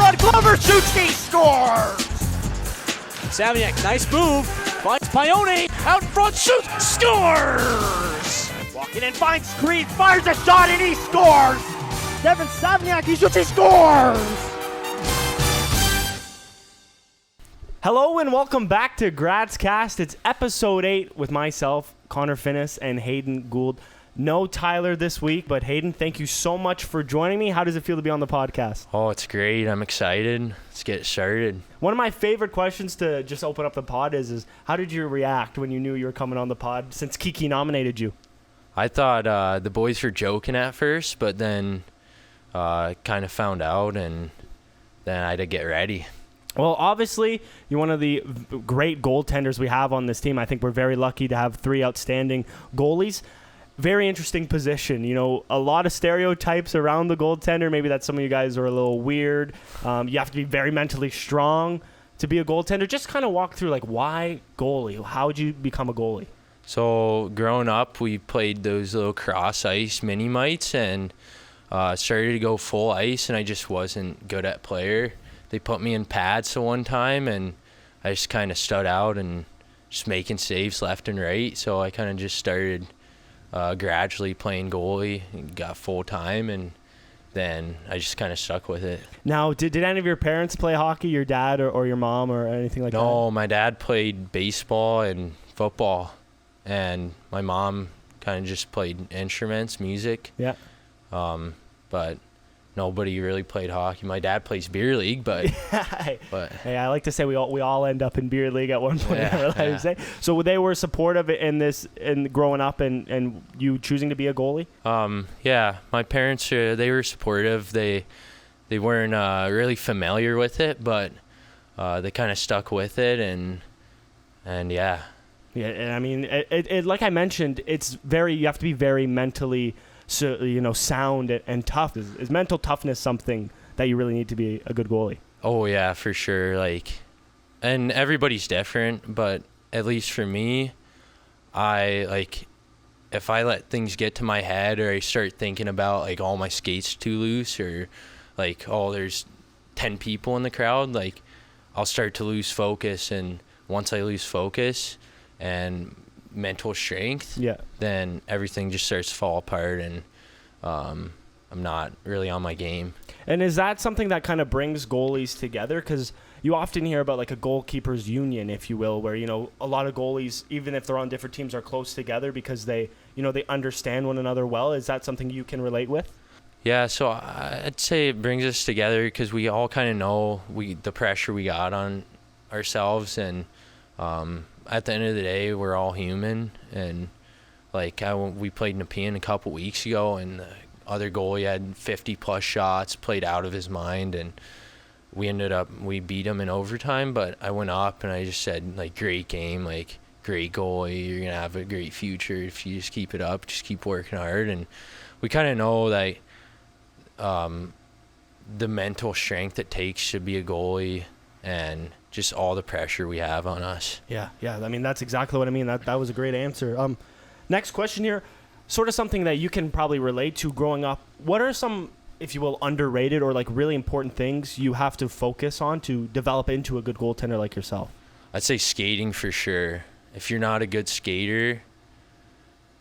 shot. Glover shoots. He scores. Savignac, nice move. Finds Pione. Out in front, shoots. Scores. Walking in, finds screen, fires a shot, and he scores. Devin Savignac, he shoots, he scores. Hello and welcome back to Gradscast. It's episode 8 with myself, Connor Finnis, and Haydn Gould. No Tyler this week, but Haydn, thank you so much for joining me. How does it feel to be on the podcast? Oh, it's great. I'm excited. Let's get started. One of my favorite questions to just open up the pod is how did you react when you knew you were coming on the pod since Kiki nominated you? I thought the boys were joking at first, but then kind of found out, and then I had to get ready. Well, obviously, you're one of the great goaltenders we have on this team. I think we're very lucky to have 3 outstanding goalies. Very interesting position. You know, a lot of stereotypes around the goaltender. Maybe that some of you guys are a little weird. You have to be very mentally strong to be a goaltender. Just kind of walk through, like, why goalie? How did you become a goalie? So growing up, we played those little cross ice mini mites and started to go full ice, and I just wasn't good at player. They put me in pads one time, and I just kind of stood out and just making saves left and right. So I kind of just started gradually playing goalie and got full time, and then I just kind of stuck with it. Now, did any of your parents play hockey, your dad or your mom or anything like that? No, my dad played baseball and football, and my mom kind of just played instruments, music. Yeah. But nobody really played hockey. My dad plays beer league, but hey, I like to say we all end up in beer league at one point in our lives. Yeah. So they were supportive in growing up and you choosing to be a goalie? Yeah, my parents they were supportive. They weren't really familiar with it, but they kind of stuck with it, and yeah. Yeah, and I mean, it like I mentioned, you have to be very mentally sound and tough. Is mental toughness something that you really need to be a good goalie? Oh yeah, for sure. And everybody's different, but at least for me, if I let things get to my head, or I start thinking about all my skates too loose, or there's 10 people in the crowd, I'll start to lose focus, and once I lose focus and mental strength, then everything just starts to fall apart, and I'm not really on my game. And is that something that kind of brings goalies together? Because you often hear about a goalkeepers union, if you will, where a lot of goalies, even if they're on different teams, are close together because they understand one another well. Is that something you can relate with? Yeah, so I'd say it brings us together because we all kind of know the pressure we got on ourselves, and at the end of the day, we're all human. And we played Nepean a couple weeks ago, and the other goalie had 50-plus shots, played out of his mind, and we beat him in overtime. But I went up and I just said, great game, great goalie, you're gonna have a great future if you just keep it up, just keep working hard. And we kind of know that the mental strength it takes to be a goalie, and just all the pressure we have on us. Yeah. I mean, that's exactly what I mean. That was a great answer. Next question here, sort of something that you can probably relate to growing up. What are some, if you will, underrated or really important things you have to focus on to develop into a good goaltender like yourself? I'd say skating for sure. If you're not a good skater,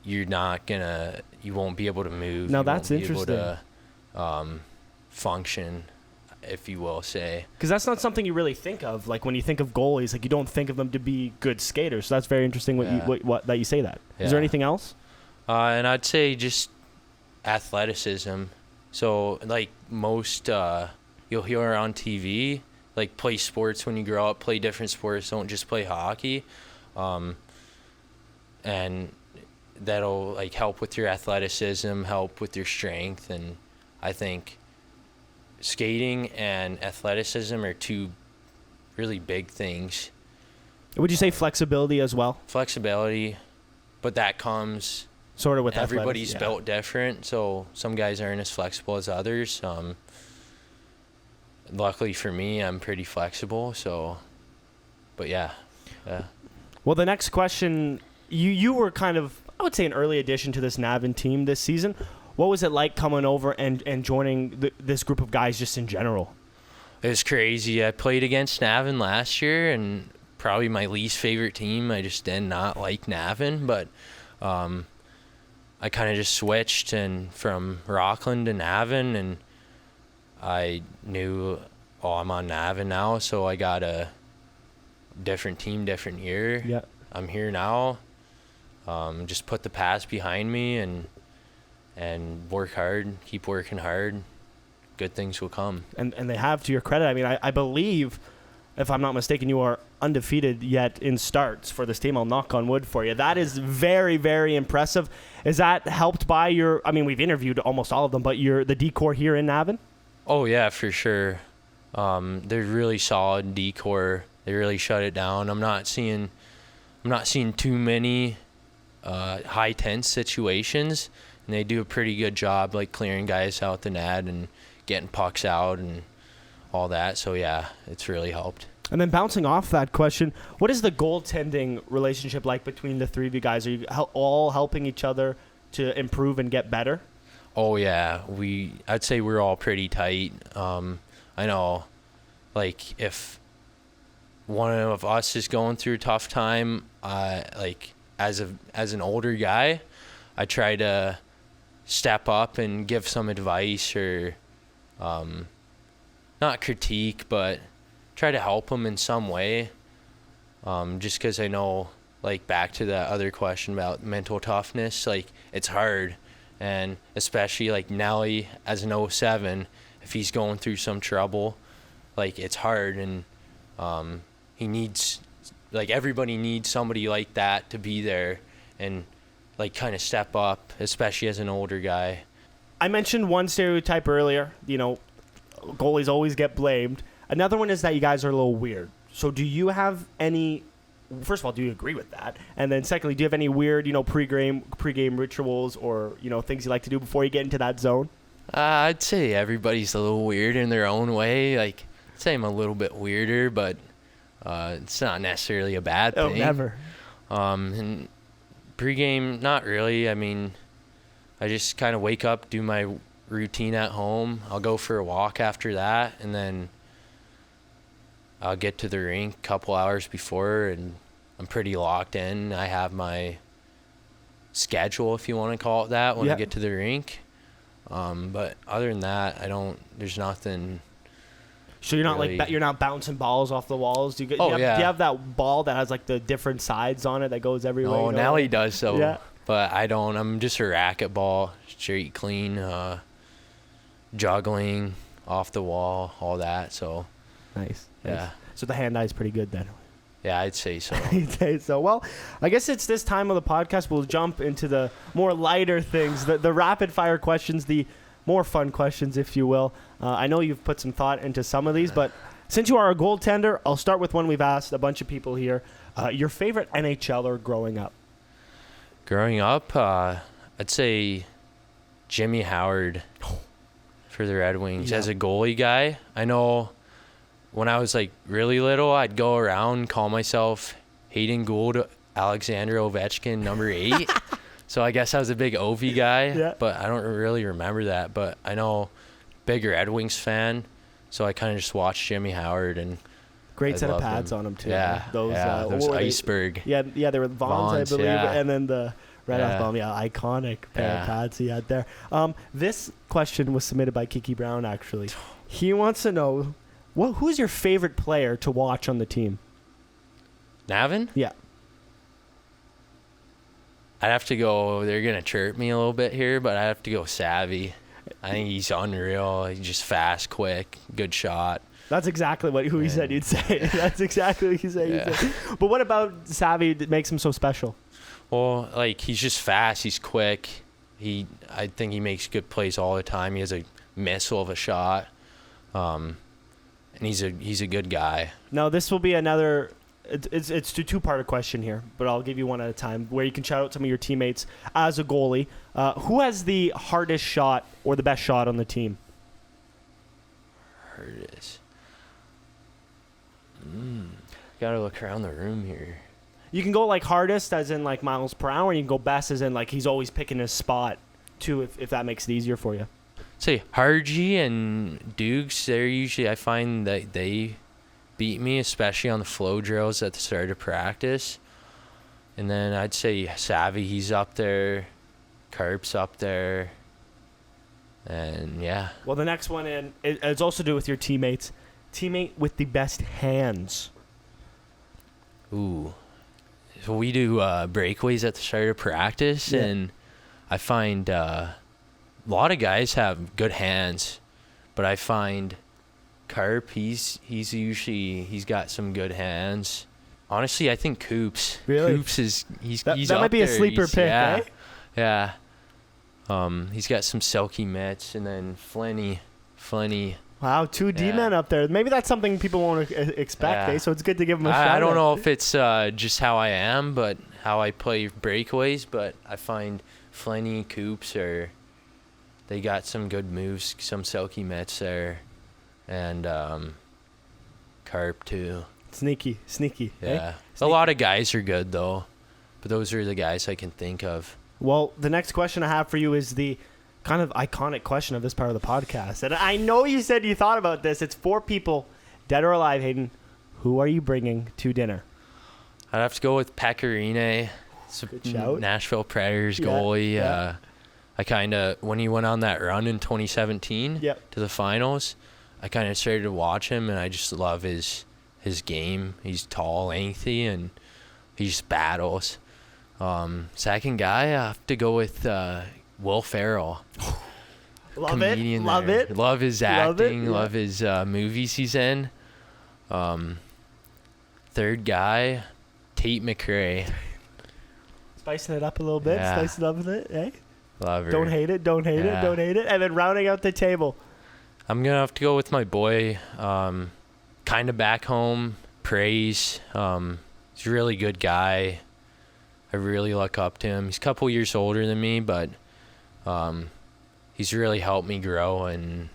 you won't be able to move. Now that's interesting. You won't be able to function, if you will say. Because that's not something you really think of. When you think of goalies, you don't think of them to be good skaters. So that's very interesting that you say that. Yeah. Is there anything else? And I'd say just athleticism. So most you'll hear on TV, play sports when you grow up, play different sports, don't just play hockey. And that'll help with your athleticism, help with your strength. And I think skating and athleticism are 2 really big things. Would you say flexibility as well? Flexibility, but that comes sort of with everybody's built different, so some guys aren't as flexible as others. Luckily for me, I'm pretty flexible, but yeah. Well, the next question, you were kind of, I would say, an early addition to this Navan team this season. What was it like coming over and joining this group of guys just in general? It was crazy. I played against Navan last year, and probably my least favorite team. I just did not like Navan, but I kind of just switched and from Rockland to Navan, and I knew, I'm on Navan now, so I got a different team, different year. Yeah. I'm here now. Just put the past behind me and work hard, keep working hard. Good things will come. And they have, to your credit. I mean, I believe, if I'm not mistaken, you are undefeated yet in starts for this team. I'll knock on wood for you. That is very, very impressive. Is that helped by your, I mean, we've interviewed almost all of them, but the D-core here in Navan? Oh, yeah, for sure. They're really solid D-core. They really shut it down. I'm not seeing too many high tense situations, and they do a pretty good job, like clearing guys out the net and getting pucks out and all that. So yeah, it's really helped. And then bouncing off that question, what is the goaltending relationship like between the three of you guys? Are you all helping each other to improve and get better? Oh yeah, I'd say we're all pretty tight. I know, like if one of us is going through a tough time, like as an older guy, I try to step up and give some advice or not critique, but try to help them in some way. Just because I know, like back to the other question about mental toughness, like it's hard, and especially like Nelly as an 07, if he's going through some trouble, like it's hard, and he needs, like everybody needs somebody like that to be there and like kind of step up, especially as an older guy. I mentioned one stereotype earlier, goalies always get blamed. Another one is that you guys are a little weird. So do you have any, first of all, do you agree with that? And then secondly, do you have any weird, pregame rituals or, things you like to do before you get into that zone? I'd say everybody's a little weird in their own way. Like, I'd say I'm a little bit weirder, but it's not necessarily a bad thing. Oh, never. And pregame, not really. I mean, I just kind of wake up, do my routine at home. I'll go for a walk after that, and then I'll get to the rink a couple hours before, and I'm pretty locked in. I have my schedule, if you want to call it that, when I get to the rink. But other than that, there's nothing. So you're not really, you're not bouncing balls off the walls? Do you have that ball that has like the different sides on it that goes everywhere? Oh, Nelly does so. Yeah. But I don't. I'm just a racquetball, straight clean, juggling, off the wall, all that. So nice. Yeah. Nice. So the hand eye is pretty good then. Yeah, I'd say so. I'd say so. Well, I guess it's this time of the podcast. We'll jump into the more lighter things, the rapid fire questions, the more fun questions, if you will. I know you've put some thought into some of these, but since you are a goaltender, I'll start with one we've asked a bunch of people here. Your favorite NHLer growing up? Growing up, I'd say Jimmy Howard for the Red Wings. Yeah. As a goalie guy, I know when I was like really little, I'd go around, call myself Haydn Gould, Alexander Ovechkin, number 8. So I guess I was a big Ovi guy, but I don't really remember that. But I know, big Red Wings fan, so I kind of just watched Jimmy Howard and great set of pads on him too. Yeah, those iceberg. They were Vons, I believe, and then the Red Off Bomb. Yeah, iconic pair of pads he had there. This question was submitted by Kiki Brown. Actually, he wants to know, who's your favorite player to watch on the team? Navan? Yeah. I'd have to go, they're going to chirp me a little bit here, but I'd have to go Savvy. I think he's unreal. He's just fast, quick, good shot. That's exactly who he said you'd say. That's exactly what he said you'd say. But what about Savvy that makes him so special? Well, like, he's just fast. He's quick. I think he makes good plays all the time. He has a missile of a shot. And he's a good guy. Now, this will be another... It's a two-part question here, but I'll give you one at a time, where you can shout out some of your teammates as a goalie. Who has the hardest shot or the best shot on the team? Hardest. Gotta look around the room here. You can go like hardest as in like miles per hour, and you can go best as in like he's always picking his spot too, if that makes it easier for you. say Harji and Dukes, they're usually, I find that they beat me, especially on the flow drills at the start of practice. And then I'd say Savvy, he's up there. Carp's up there. And yeah. Well, the next one it's also to do with your teammates. Teammate with the best hands. Ooh. So we do breakaways at the start of practice, and I find a lot of guys have good hands, but I find Carp, he's got some good hands. Honestly, I think Coops. Really? Coops he's That up might be a there. sleeper pick, eh? Yeah. He's got some silky mitts, and then Flenny. Wow, 2 D-men up there. Maybe that's something people won't expect, eh? So it's good to give them a shot. I don't know if it's just how I am, but how I play breakaways, but I find Flenny, Coops, they got some good moves, some silky mitts there, and Carp too. Sneaky. Yeah. Eh? A lot of guys are good, though, but those are the guys I can think of. Well, the next question I have for you is the kind of iconic question of this part of the podcast. And I know you said you thought about this. It's 4 people, dead or alive, Haydn. Who are you bringing to dinner? I'd have to go with Pecorine. It's Good shout. Nashville Predators goalie. Yeah. I kind of, when he went on that run in 2017 to the finals, I kind of started to watch him, and I just love his game. He's tall, lengthy, and he just battles. Second guy, I have to go with Will Ferrell. Love it. Love his acting. Love his movies he's in. Third guy, Tate McRae. Spicing it up a little bit. Yeah. Spicing it up a bit, eh? Love her. Don't hate it. Don't hate it. And then rounding out the table. I'm going to have to go with my boy, kind of back home, Praise. He's a really good guy. I really look up to him. He's a couple years older than me, but he's really helped me grow, and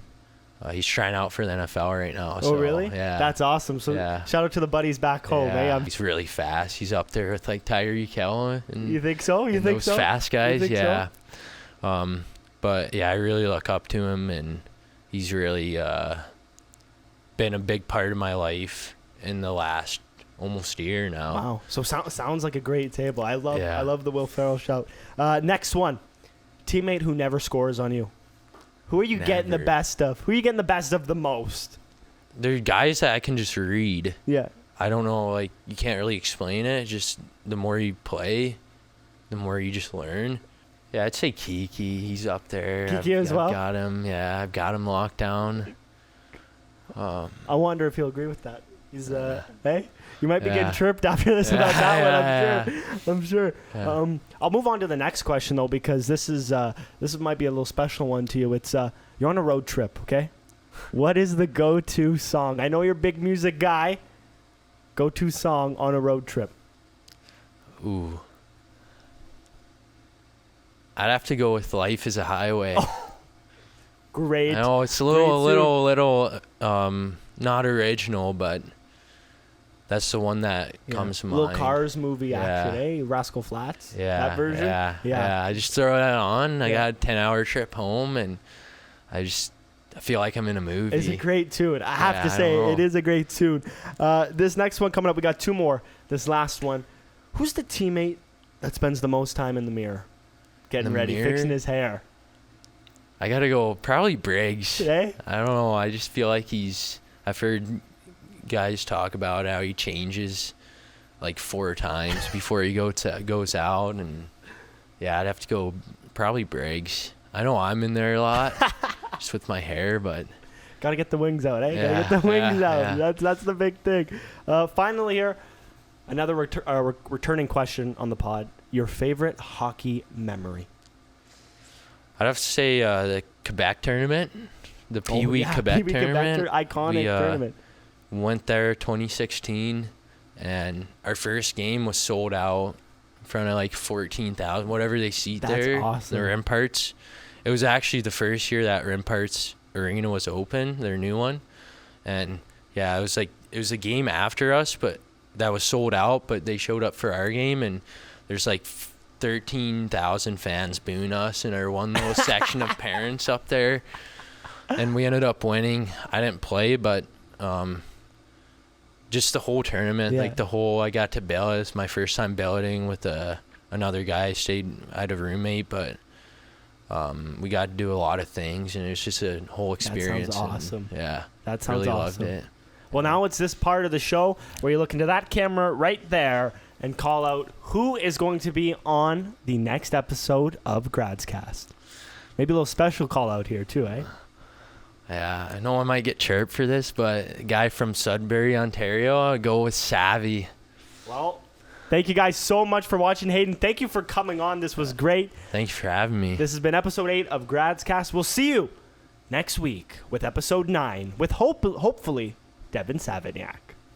he's trying out for the NFL right now. Oh, really? Yeah. That's awesome. So shout out to the buddies back home. Yeah. Eh? He's really fast. He's up there with like Tyreek Hill. You think so? You think those so? fast guys, You think yeah. But yeah, I really look up to him, and he's really been a big part of my life in the last almost year now. Wow. So sounds like a great table. I love the Will Ferrell shout. Next one. Teammate who never scores on you. Who are you getting the best of? Who are you getting the best of the most? They're guys that I can just read. Yeah. I don't know, like, you can't really explain it. Just the more you play, the more you just learn. Yeah, I'd say Kiki. He's up there. Kiki as well? I've got him. Yeah, I've got him locked down. I wonder if he'll agree with that. He's hey, you might be getting chirped after this about that one. I'm sure. Yeah. I'll move on to the next question though, because this might be a little special one to you. It's you're on a road trip, okay? What is the go-to song? I know you're a big music guy. Go-to song on a road trip. Ooh. I'd have to go with "Life Is a Highway." Oh, great. I know it's a little not original, but that's the one that comes to mind. Little Cars movie action, eh? Rascal Flatts. Yeah, that version. Yeah. I just throw that on. I got a 10-hour trip home, and I feel like I'm in a movie. It's a great tune. I have to say, it is a great tune. This next one coming up, we got 2 more. This last one. Who's the teammate that spends the most time in the mirror? Getting ready, fixing his hair. I got to go probably Briggs. Eh? I don't know. I just feel like I've heard guys talk about how he changes like 4 times before he goes out. And yeah, I'd have to go probably Briggs. I know I'm in there a lot just with my hair, but gotta get the wings out, eh? Gotta get the wings out. Yeah. That's the big thing. Finally here, another returning question on the pod. Your favorite hockey memory? I'd have to say the Quebec tournament, the Pee Wee Quebec tournament. Iconic tournament. Went there 2016, and our first game was sold out in front of like 14,000, whatever they seat there. That's awesome. The Rimparts. It was actually the first year that Rimparts Arena was open, their new one, and yeah, it was a game after us, but that was sold out. But they showed up for our game, and there's like 13,000 fans booing us in our one little section of parents up there. and we ended up winning. I didn't play, but just the whole tournament, like I got to bail. It was my first time bailing with another guy. I had a roommate, but we got to do a lot of things, and it was just a whole experience. That sounds awesome. That sounds really awesome. loved it. Well, now it's this part of the show where you look into that camera right there and call out who is going to be on the next episode of Gradscast. Maybe a little special call out here too, eh? Yeah, I know I might get chirped for this, but a guy from Sudbury, Ontario, I'll go with Savvy. Well, thank you guys so much for watching. Hayden, thank you for coming on. This was great. Thanks for having me. This has been episode 8 of Gradscast. We'll see you next week with episode 9 with hopefully Devin Savignac.